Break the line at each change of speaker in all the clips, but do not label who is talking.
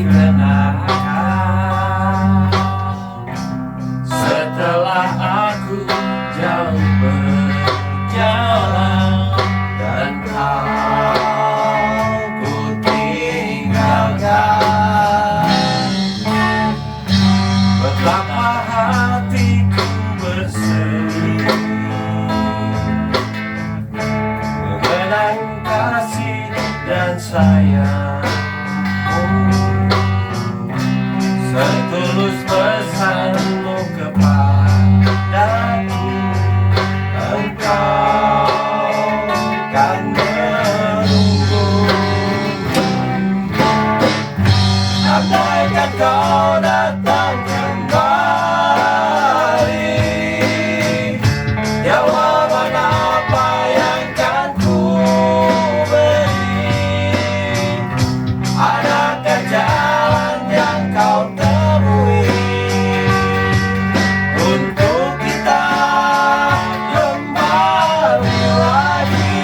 kenangan setelah aku jauh berjalan dan kau ku tinggalkan. Betapa hatiku bersedih mengenang kasih dan sayangmu, setulus pesanmu kepadaku, engkau kan menunggu. Andaikan kau datang kembali, jawaban apa yang kan ku beri? Adakah jalan yang kau temui untuk kita kembali lagi?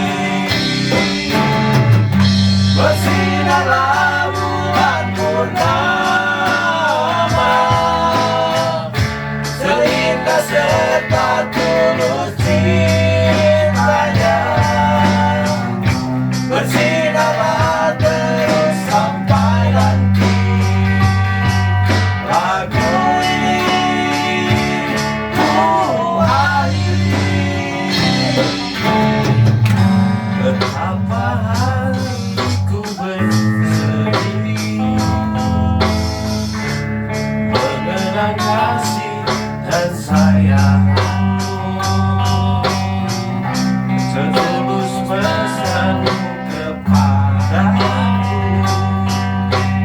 Bersinarlah bulan purnama, seindah serta tulus cintanya. Bersinarlah terus sampai nanti lagu ini ku akhiri. Betapa hatiku bersedih mengenang kasih dan sayangmu, setulus pesanmu kepadaku,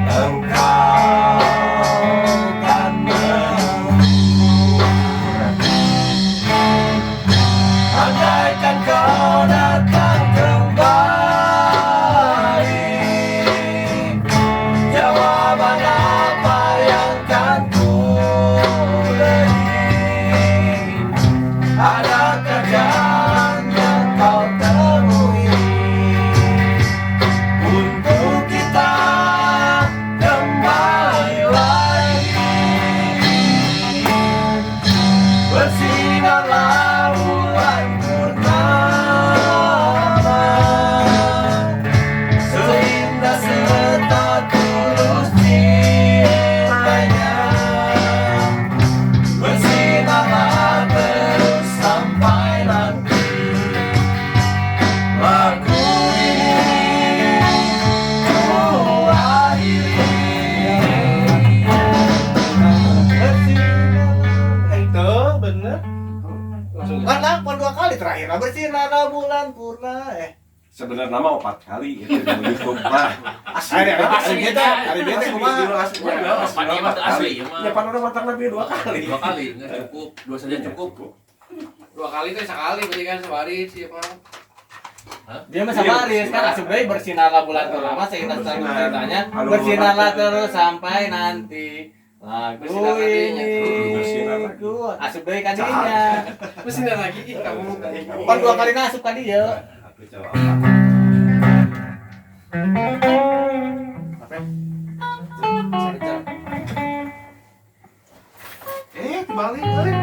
engkau kan menunggu. Andaikan kau datang kembali, jawaban apa yang kan ku beri? Adakah jalan yang kau temui untuk kita kembali lagi? Bersinarlah bulan purnama, seindah serta tulus cintanya. Bersinarlah terus sampai nanti lagu ini ku akhiri.
Itu bener. Mana pon 2 kali terakhir bersinarlah bulan purna.
Sebenarnya nama 4 kali itu di YouTube mah.
Hari bete kumaha?
Asli,
Ya pan udah matang lebih 2 kali.
2 kali nggak cukup, 2 saja cukup.
2 kali teh sekali berarti kan sehari siapa?
Dia mah sabaris kan asup deui bersinarlah bulan purnama seindah serta ceritanya. Bersinarlah terus sampai nanti lagu ini ku asup deui ka dinya.
Bersinar lagi kamu.
Pon 2 kali asup ka dieu.
Aku coba.
Kembali euy.